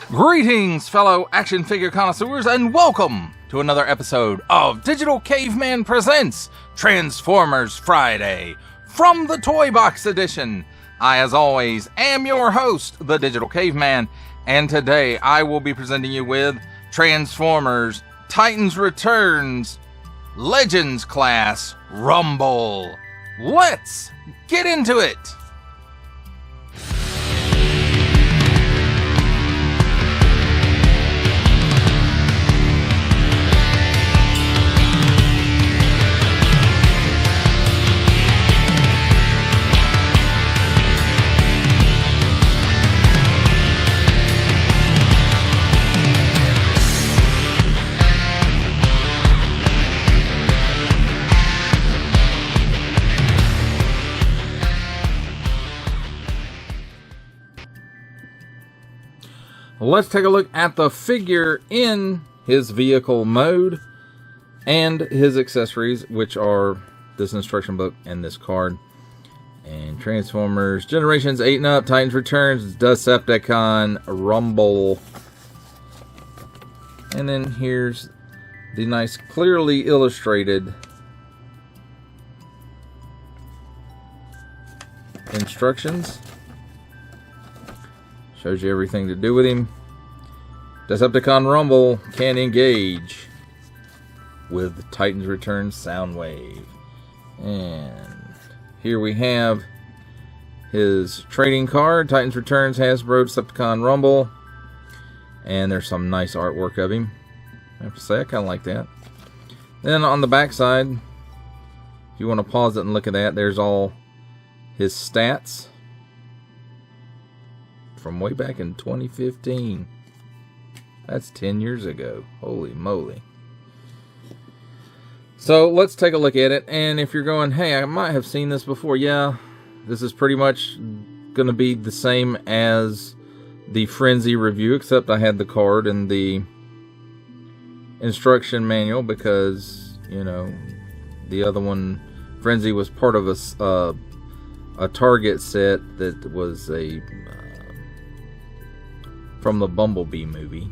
Greetings, fellow action figure connoisseurs, and welcome to another episode of Digital Caveman Presents Transformers Friday from the Toybox edition. I, as always, am your host, the Digital Caveman, and today I will be presenting you with Transformers Titans Returns Legends Class Rumble. Let's get into it! Let's take a look at the figure in his vehicle mode and his accessories, which are this instruction book and this card. And Transformers Generations 8 and Up, Titans Returns, Decepticon Rumble. And then here's the nice, clearly illustrated instructions. Shows you everything to do with him. Decepticon Rumble can engage with Titans Returns Soundwave. And here we have his trading card. Titans Returns Hasbro Decepticon Rumble. And there's some nice artwork of him. I have to say, I kind of like that. Then on the back side, if you want to pause it and look at that, there's all his stats from way back in 2015. That's 10 years ago. Holy moly. So let's take a look at it. And if you're going, hey, I might have seen this before. Yeah, this is pretty much going to be the same as the Frenzy review, except I had the card and the instruction manual because, you know, the other one, Frenzy, was part of a Target set that was from the Bumblebee movie.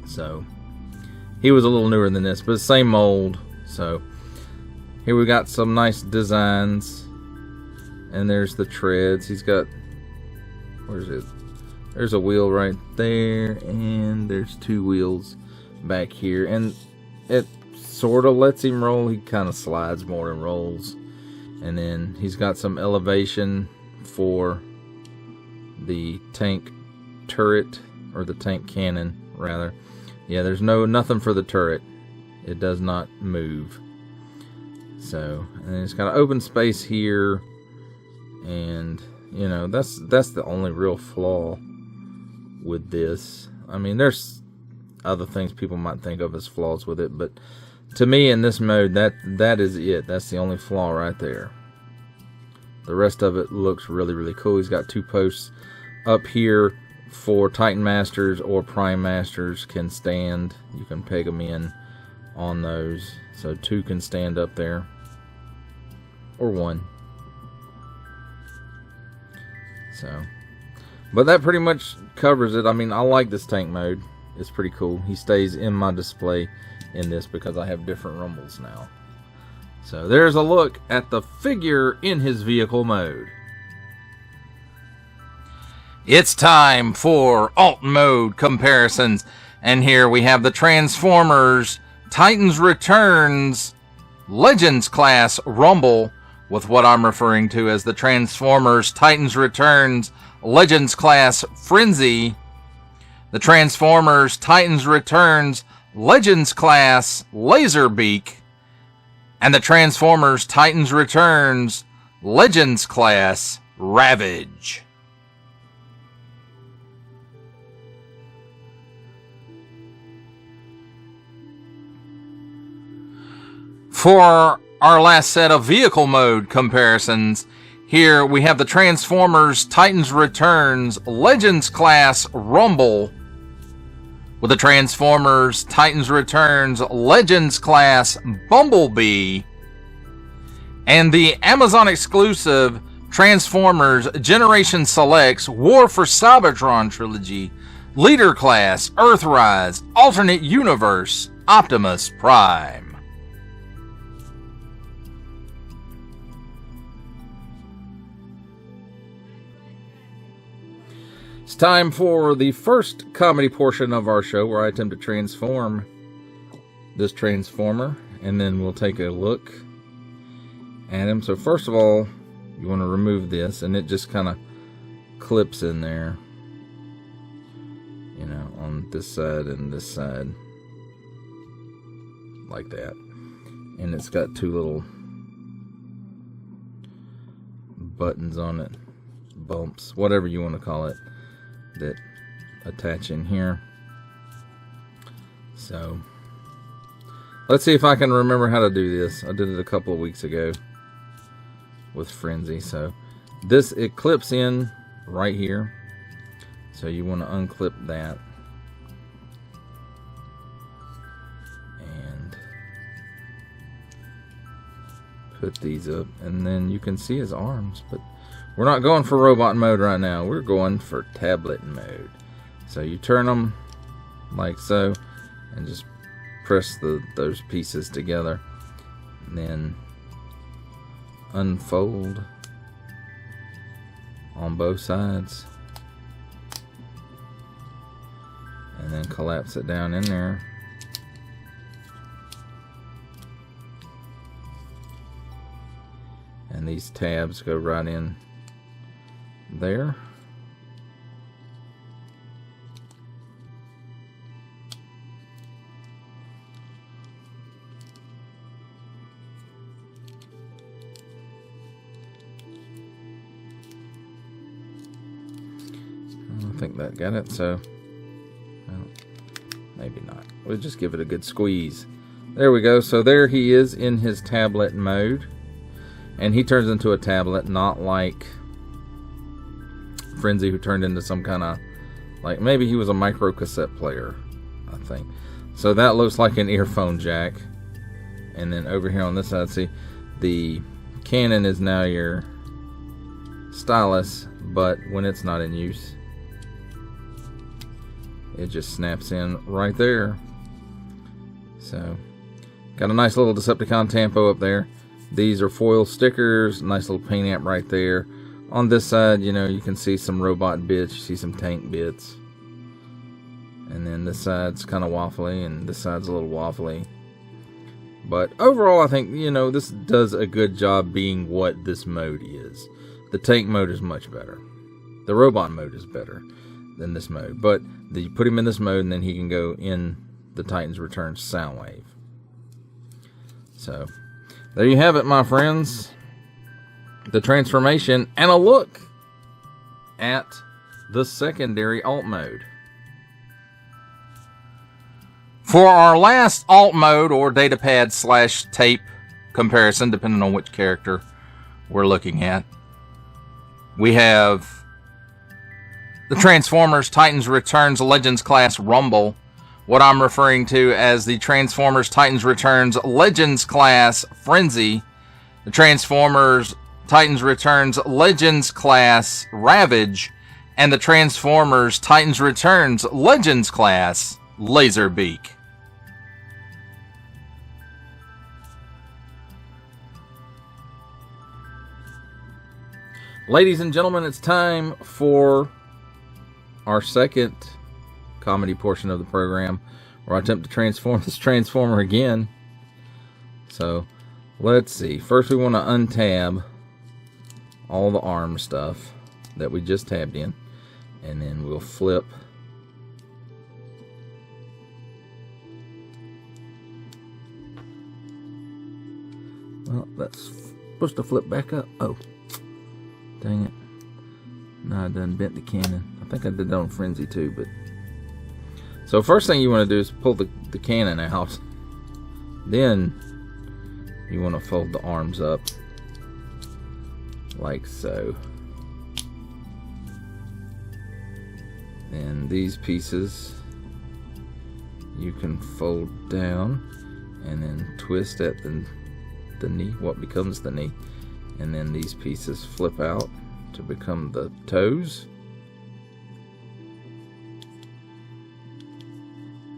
So he was a little newer than this, but same mold. So here we got some nice designs, and there's the treads. He's got, where's it? There's a wheel right there, and there's two wheels back here, and it sort of lets him roll. He kind of slides more than rolls. And then he's got some elevation for the tank turret, or the tank cannon rather. Yeah, there's nothing for the turret. It does not move. So, and it's got an open space here, and you know, that's the only real flaw with this. I mean, there's other things people might think of as flaws with it, but to me in this mode, that is it. That's the only flaw right there. The rest of it looks really, really cool. He's got two posts up here for Titan Masters or Prime Masters can stand. You can peg them in on those. So two can stand up there. Or one. So, but that pretty much covers it. I mean, I like this tank mode. It's pretty cool. He stays in my display in this because I have different rumbles now. So there's a look at the figure in his vehicle mode. It's time for alt mode comparisons. And here we have the Transformers Titans Returns Legends Class Rumble with what I'm referring to as the Transformers Titans Returns Legends Class Frenzy, the Transformers Titans Returns Legends Class Laserbeak, and the Transformers Titans Returns Legends Class Ravage. For our last set of vehicle mode comparisons, here we have the Transformers Titans Returns Legends Class Rumble with the Transformers Titans Returns Legends Class Bumblebee and the Amazon exclusive Transformers Generation Selects War for Cybertron Trilogy, Leader Class, Earthrise, Alternate Universe, Optimus Prime. It's time for the first comedy portion of our show where I attempt to transform this Transformer, and then we'll take a look at him. So first of all, you want to remove this, and it just kind of clips in there, you know, on this side and this side, like that. And it's got two little buttons on it, bumps, whatever you want to call it, that attach in here. So let's see if I can remember how to do this. I did it a couple of weeks ago with Frenzy. So this, it clips in right here, so you want to unclip that and put these up, and then you can see his arms. But we're not going for robot mode right now. We're going for tablet mode. So you turn them like so, and just press those pieces together, and then unfold on both sides, and then collapse it down in there. And these tabs go right in there. I think that got it, so well, maybe not. We'll just give it a good squeeze. There we go. So there he is in his tablet mode, and he turns into a tablet, not like Frenzy, who turned into some kind of, like, maybe he was a micro cassette player, I think. So that looks like an earphone jack. And then over here on this side, see, the Canon is now your stylus, but when it's not in use, it just snaps in right there. So got a nice little Decepticon Tampo up there. These are foil stickers, nice little paint amp right there. On this side, you know, you can see some robot bits, you see some tank bits. And then this side's kind of waffly, and this side's a little waffly. But overall, I think, you know, this does a good job being what this mode is. The tank mode is much better. The robot mode is better than this mode. But you put him in this mode, and then he can go in the Titans Returns Soundwave. So there you have it, my friends. The transformation and a look at the secondary alt mode. For our last alt mode, or datapad / tape comparison, depending on which character we're looking at, we have the Transformers Titans Returns Legends Class Rumble, what I'm referring to as the Transformers Titans Returns Legends Class Frenzy, the Transformers Titans Returns Legends Class Ravage, and the Transformers Titans Returns Legends Class Laserbeak. Ladies and gentlemen, it's time for our second comedy portion of the program, where I attempt to transform this Transformer again. So let's see. First, we want to untab all the arm stuff that we just tabbed in, and then we'll flip well, that's supposed to flip back up. Oh, dang it. No, I done bent the cannon. I think I did that on Frenzy too, but so first thing you want to do is pull the cannon out. Then you want to fold the arms up like so. And these pieces you can fold down and then twist at the knee, what becomes the knee, And then these pieces flip out to become the toes.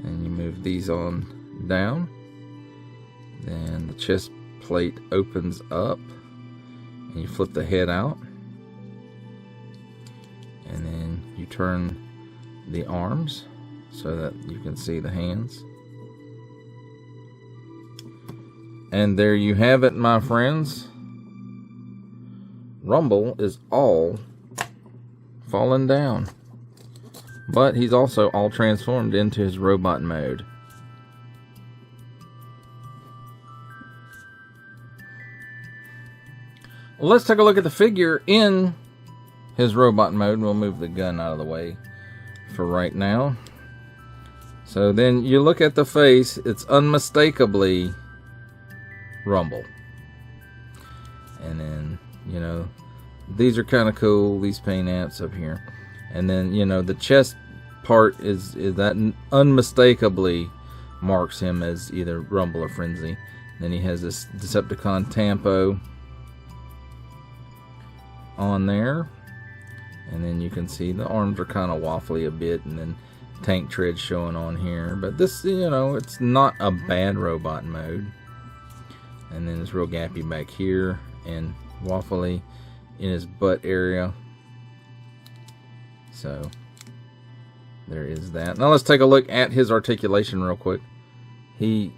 And you move these on down. Then the chest plate opens up and you flip the head out. And then you turn the arms so that you can see the hands. And there you have it, my friends. Rumble is all fallen down. But he's also all transformed into his robot mode. Well, let's take a look at the figure in his robot mode. We'll move the gun out of the way for right now. So then you look at the face, it's unmistakably Rumble. And then, you know, these are kind of cool, these paint apps up here. And then, you know, the chest part is that unmistakably marks him as either Rumble or Frenzy. Then he has this Decepticon Tampo on there. And then you can see the arms are kind of waffly a bit, and then tank tread showing on here. But this, you know, it's not a bad robot mode. And then it's real gappy back here and waffly in his butt area. So there is that. Now let's take a look at his articulation real quick. He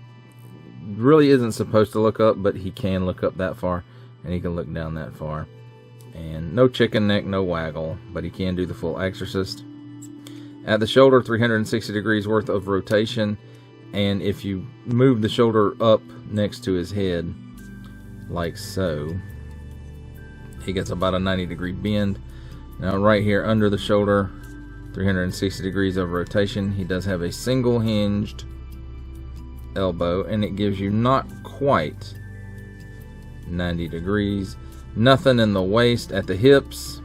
really isn't supposed to look up, but he can look up that far, and he can look down that far. And no chicken neck, no waggle, but he can do the full exorcist. At the shoulder, 360 degrees worth of rotation, and if you move the shoulder up next to his head, like so, he gets about a 90-degree bend. Now right here under the shoulder, 360 degrees of rotation. He does have a single hinged elbow, and it gives you not quite 90 degrees. Nothing in the waist at the hips.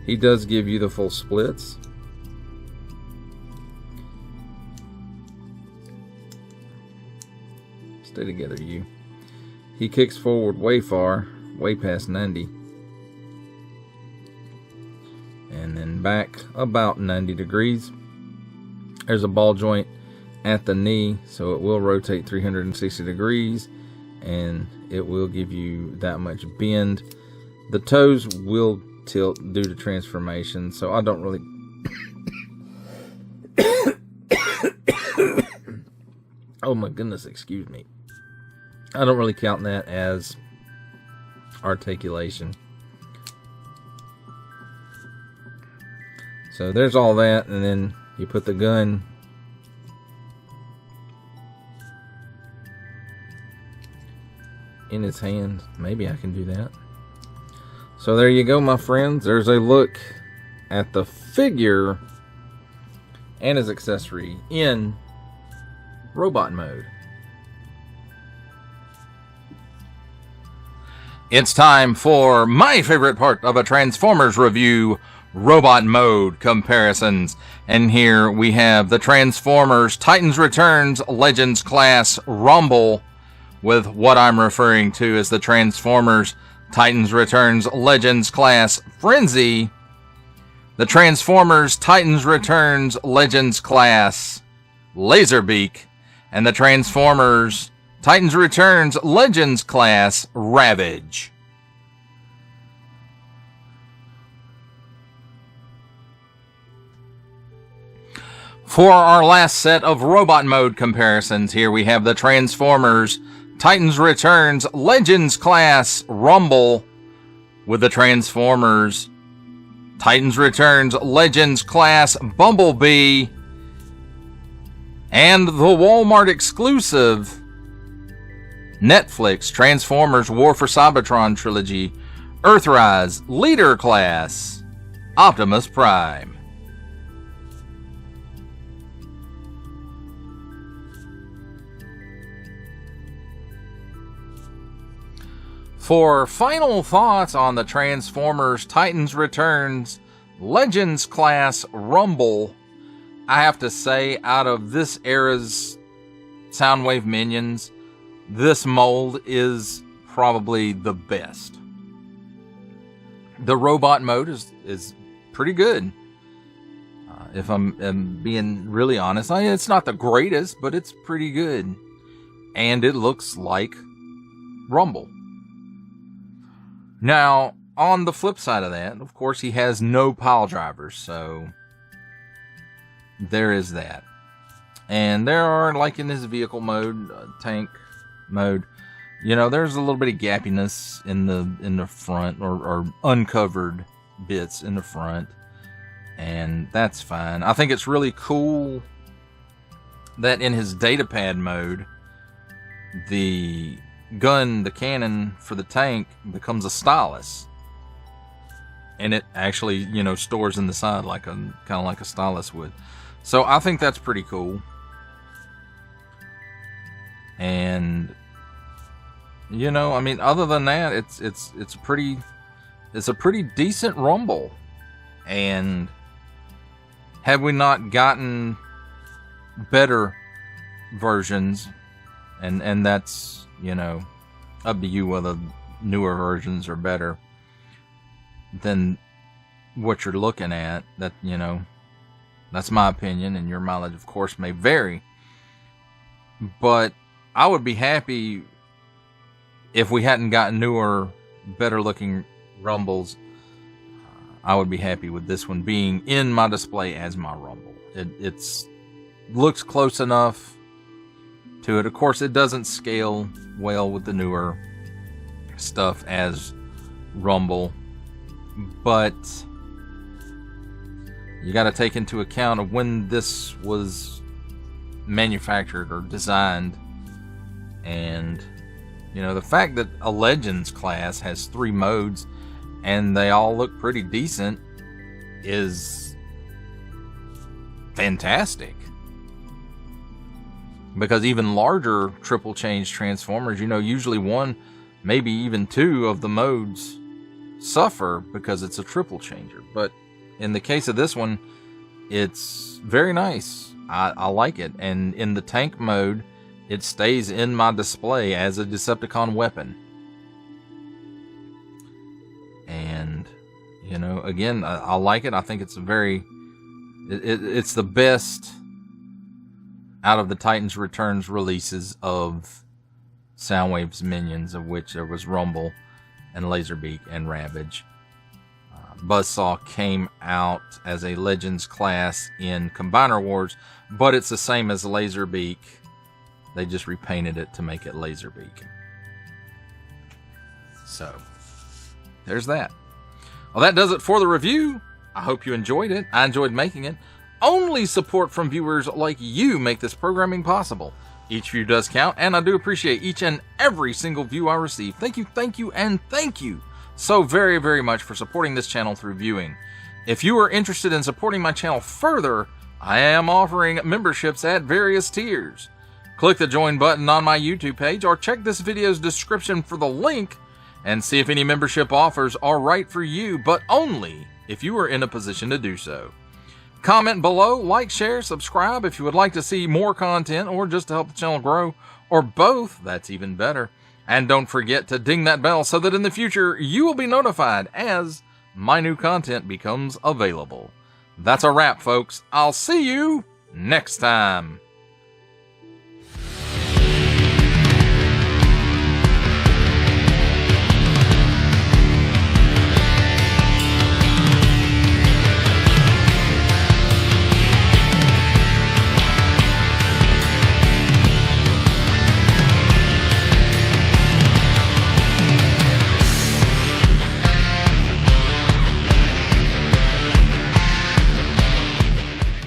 He does give you the full splits. Stay together, you. He kicks forward way far, way past 90. And then back about 90 degrees. There's a ball joint at the knee, so it will rotate 360 degrees. And it will give you that much bend. The toes will tilt due to transformation, so I don't really oh my goodness, excuse me, I don't really count that as articulation. So there's all that, and then you put the gun in his hand. Maybe I can do that. So there you go, my friends. There's a look at the figure and his accessory in robot mode. It's time for my favorite part of a Transformers review, robot mode comparisons. And here we have the Transformers Titans Returns Legends Class Rumble with what I'm referring to as the Transformers Titans Returns Legends Class Frenzy, the Transformers Titans Returns Legends Class Laserbeak, and the Transformers Titans Returns Legends Class Ravage. For our last set of robot mode comparisons, here we have the Transformers Titans Returns Legends Class Rumble with the Transformers Titans Returns Legends Class Bumblebee and the Walmart exclusive Netflix Transformers War for Cybertron trilogy Earthrise Leader Class Optimus Prime. For final thoughts on the Transformers Titans Returns Legends Class Rumble, I have to say, out of this era's Soundwave minions, this mold is probably the best. The robot mode is pretty good. If I'm being really honest, it's not the greatest, but it's pretty good. And it looks like Rumble. Now, on the flip side of that, of course, he has no pile drivers, so there is that. And there are, like in his vehicle mode, tank mode, you know, there's a little bit of gappiness in the front, or uncovered bits in the front, and that's fine. I think it's really cool that in his datapad mode, the cannon for the tank becomes a stylus, and it actually, you know, stores in the side kind of like a stylus would. So I think that's pretty cool. And you know, I mean, other than that, it's a pretty decent Rumble. And have we not gotten better versions? And that's, you know, up to you whether newer versions are better than what you're looking at. That, you know, that's my opinion, and your mileage, of course, may vary. But I would be happy if we hadn't gotten newer, better looking Rumbles. I would be happy with this one being in my display as my Rumble. It's looks close enough to it. Of course, it doesn't scale well with the newer stuff as Rumble, but you got to take into account of when this was manufactured or designed. And you know, the fact that a Legends class has 3 modes and they all look pretty decent is fantastic. Because even larger triple change transformers, you know, usually 1, maybe even 2 of the modes suffer because it's a triple changer. But in the case of this one, it's very nice. I like it. And in the tank mode, it stays in my display as a Decepticon weapon. And, you know, again, I like it. I think it's it's the best out of the Titans Returns releases of Soundwave's minions, of which there was Rumble and Laserbeak and Ravage. Buzzsaw came out as a Legends class in Combiner Wars, but it's the same as Laserbeak. They just repainted it to make it Laserbeak. So, there's that. Well, that does it for the review. I hope you enjoyed it. I enjoyed making it. Only support from viewers like you make this programming possible. Each view does count, and I do appreciate each and every single view I receive. Thank you, and thank you so very, very much for supporting this channel through viewing. If you are interested in supporting my channel further, I am offering memberships at various tiers. Click the join button on my YouTube page, or check this video's description for the link and see if any membership offers are right for you, but only if you are in a position to do so. Comment below, like, share, subscribe if you would like to see more content or just to help the channel grow, or both, that's even better. And don't forget to ding that bell so that in the future you will be notified as my new content becomes available. That's a wrap, folks. I'll see you next time.